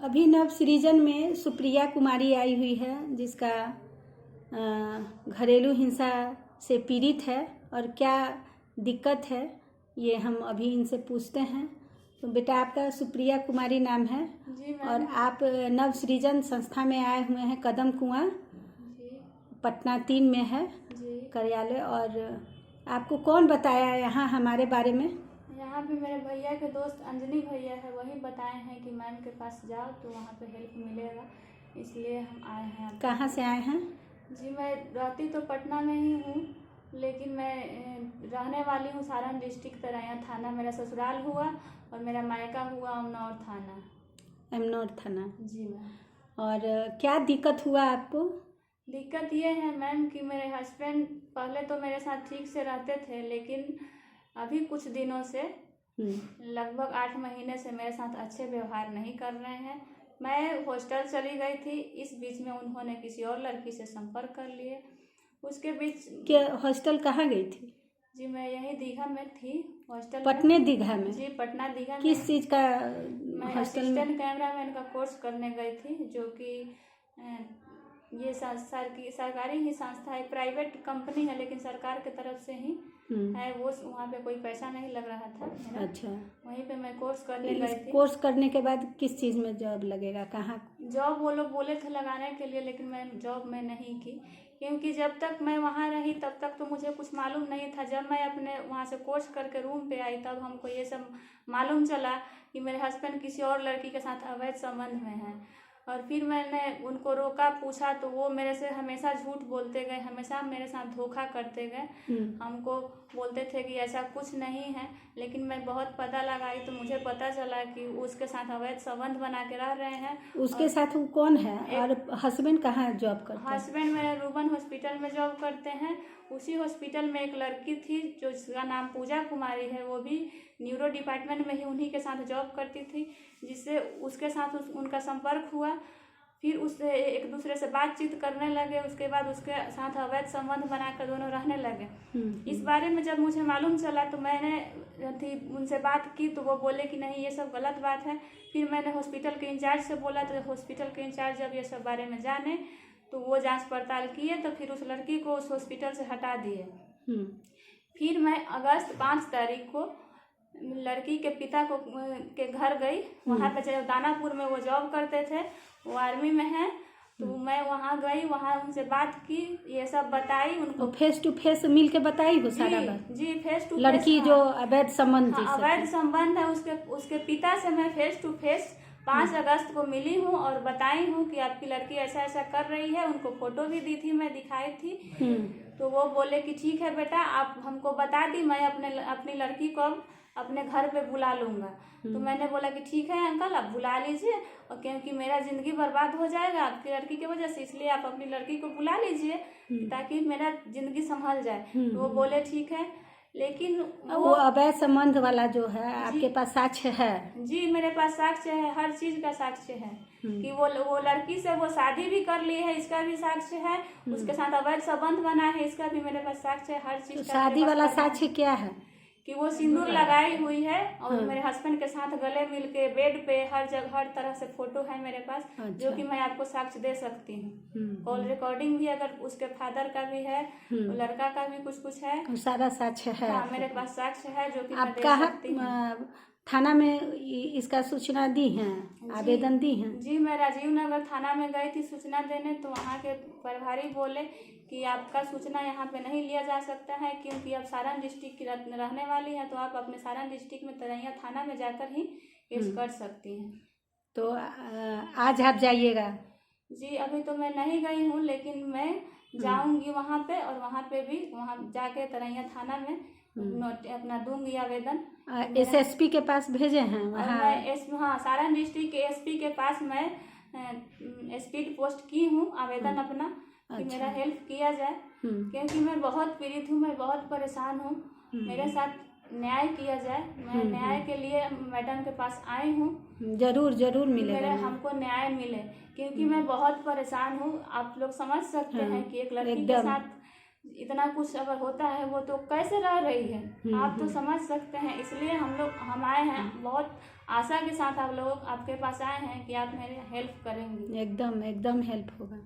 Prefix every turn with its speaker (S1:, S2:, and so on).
S1: अभी नव सृजन में सुप्रिया कुमारी आई हुई है, जिसका घरेलू हिंसा से पीड़ित है और क्या दिक्कत है ये हम अभी इनसे पूछते हैं। तो बेटा, आपका सुप्रिया कुमारी नाम है
S2: जी मैम।
S1: और आप नव सृजन संस्था में आए हुए हैं। कदम कुआं पटना 3 में है
S2: जी।
S1: कार्यालय। और आपको कौन बताया यहाँ हमारे बारे में?
S2: यहाँ पे मेरे भैया के दोस्त अंजनी भैया है, वही बताए हैं कि मैम के पास जाओ तो वहाँ पे हेल्प मिलेगा, इसलिए हम आए हैं।
S1: कहाँ से आए हैं?
S2: जी, मैं रहती तो पटना में ही हूँ, लेकिन मैं रहने वाली हूँ सारण डिस्ट्रिक्ट तरैया थाना मेरा ससुराल हुआ और मेरा मायका हुआ अमनौर थाना।
S1: अमनौर थाना।
S2: जी मैम।
S1: और क्या दिक्कत हुआ आपको?
S2: दिक्कत ये है मैम कि मेरे हस्बैंड पहले तो मेरे साथ ठीक से रहते थे, लेकिन अभी कुछ दिनों से लगभग 8 महीने से मेरे साथ अच्छे व्यवहार नहीं कर रहे हैं। मैं हॉस्टल चली गई थी, इस बीच में उन्होंने किसी और लड़की से संपर्क कर लिए। उसके बीच
S1: क्या हॉस्टल कहाँ गई थी?
S2: जी, मैं यही दीघा में थी हॉस्टल।
S1: पटने दीघा में?
S2: जी, पटना दीघा में।
S1: किस चीज़ का
S2: मैं
S1: हॉस्टल?
S2: असिस्टेंट कैमरामैन का कोर्स करने गई थी, जो कि ये सरकारी ही संस्था है, प्राइवेट कंपनी है लेकिन सरकार की तरफ से ही है वो। वहाँ पे कोई पैसा नहीं लग रहा था मेरा। अच्छा। वहीं पे मैं कोर्स करने गई थी।
S1: कोर्स करने के बाद किस चीज़ में जॉब लगेगा? कहाँ
S2: जॉब वो लोग बोले थे लगाने के लिए, लेकिन मैं जॉब में नहीं की, क्योंकि जब तक मैं वहाँ रही तब तक तो मुझे कुछ मालूम नहीं था। जब मैं अपने वहाँ से कोर्स करके रूम पे आई तब हमको ये सब मालूम चला कि मेरे हस्बैंड किसी और लड़की के साथ अवैध संबंध में हैं। और फिर मैंने उनको रोका, पूछा तो वो मेरे से हमेशा झूठ बोलते गए, हमेशा मेरे साथ धोखा करते गए। हमको बोलते थे कि ऐसा कुछ नहीं है, लेकिन मैं बहुत पता लगाई तो मुझे पता चला कि उसके साथ अवैध संबंध बना के रह रहे हैं।
S1: उसके साथ वो कौन है? और हस्बैंड कहाँ जॉब करते हैं?
S2: हस्बैंड मेरे रूबन हॉस्पिटल में जॉब करते हैं। उसी हॉस्पिटल में एक लड़की थी जो जिसका नाम पूजा कुमारी है, वो भी न्यूरो डिपार्टमेंट में ही उन्हीं के साथ जॉब करती थी, जिससे उसके साथ उनका संपर्क हुआ। फिर उससे एक दूसरे से बातचीत करने लगे, उसके बाद उसके साथ अवैध संबंध बनाकर दोनों रहने लगे। इस बारे में जब मुझे मालूम चला तो मैंने उनसे बात की तो वो बोले कि नहीं, ये सब गलत बात है। फिर मैंने हॉस्पिटल के इंचार्ज से बोला तो हॉस्पिटल के इंचार्ज जब ये सब बारे में जाने तो वो जांच पड़ताल किए, तो फिर उस लड़की को उस हॉस्पिटल से हटा दिए। फिर मैं अगस्त 5 तारीख को लड़की के पिता के घर गई। वहाँ पे दानापुर में वो जॉब करते थे, वो आर्मी में है, तो मैं वहाँ गई, वहाँ उनसे बात की, ये सब बताई उनको।
S1: फेस टू फेस मिल के बताई वो सारा बात?
S2: जी, फेस टू फेस।
S1: लड़की जो अवैध संबंध
S2: अवैध संबंध है उसके पिता से मैं फेस टू फेस 5 अगस्त को मिली हूँ और बताई हूँ कि आपकी लड़की ऐसा ऐसा कर रही है। उनको फोटो भी दी थी, मैं दिखाई थी। तो वो बोले कि ठीक है बेटा, आप हमको बता दी, मैं अपनी लड़की को अपने घर पे बुला लूँगा। तो मैंने बोला कि ठीक है अंकल, आप बुला लीजिए, और क्योंकि मेरा ज़िंदगी बर्बाद हो जाएगा आपकी लड़की की वजह से, इसलिए आप अपनी लड़की को बुला लीजिए ताकि मेरा ज़िंदगी संभल जाए। तो वो बोले ठीक है, लेकिन
S1: वो अवैध संबंध वाला जो है आपके पास साक्ष्य है? जी,
S2: मेरे पास साक्ष्य है, हर चीज़ का साक्ष्य है कि वो लड़की से वो शादी भी कर ली है, इसका भी साक्ष्य है। उसके साथ अवैध संबंध बना है, इसका भी मेरे पास साक्ष्य है, हर चीज़ का।
S1: शादी वाला साक्ष्य क्या है?
S2: कि वो सिंदूर लगाई हुई है और मेरे हस्बैंड के साथ गले मिल के बेड पे हर जगह हर तरह से फोटो है मेरे पास। जो कि मैं आपको साक्ष्य दे सकती हूँ। कॉल रिकॉर्डिंग भी अगर उसके फादर का भी है, लड़का का भी कुछ है, सारा साक्ष्य है। हाँ, मेरे पास साक्ष्य है जो कि मैं दे सकती हूँ।
S1: थाना में इसका सूचना दी हैं, आवेदन दी हैं?
S2: जी, मैं राजीव नगर थाना में गई थी सूचना देने, तो वहाँ के प्रभारी बोले कि आपका सूचना यहाँ पे नहीं लिया जा सकता है, क्योंकि आप सारण डिस्ट्रिक्ट की रहने वाली हैं, तो आप अपने सारण डिस्ट्रिक्ट में तरैया थाना में जाकर ही केस कर सकती हैं।
S1: तो आज आप जाइएगा?
S2: जी, अभी तो मैं नहीं गई हूँ, लेकिन मैं जाऊँगी वहाँ पे, और वहाँ पे भी वहाँ जाके तरैया थाना में अपना दूंगी आवेदन।
S1: SSP के पास भेजे हैं वहाँ?
S2: हाँ, सारण डिस्ट्रिक्ट के SP के पास मैं स्पीड पोस्ट की हूँ आवेदन अपना। कि मेरा हेल्प किया जाए, क्योंकि मैं बहुत पीड़ित हूँ, मैं बहुत परेशान हूँ, मेरे साथ न्याय किया जाए। मैं न्याय के लिए मैडम के पास आई हूँ।
S1: जरूर मिलेगा,
S2: हमको न्याय मिले, क्योंकि मैं बहुत परेशान हूँ। आप लोग समझ सकते हैं कि एक लड़की के साथ इतना कुछ अगर होता है वो तो कैसे रह रही है, आप तो समझ सकते हैं। इसलिए हम आए हैं, बहुत आशा के साथ आप लोग आपके पास आए हैं कि आप मेरी हेल्प करेंगी।
S1: एकदम एकदम हेल्प होगा।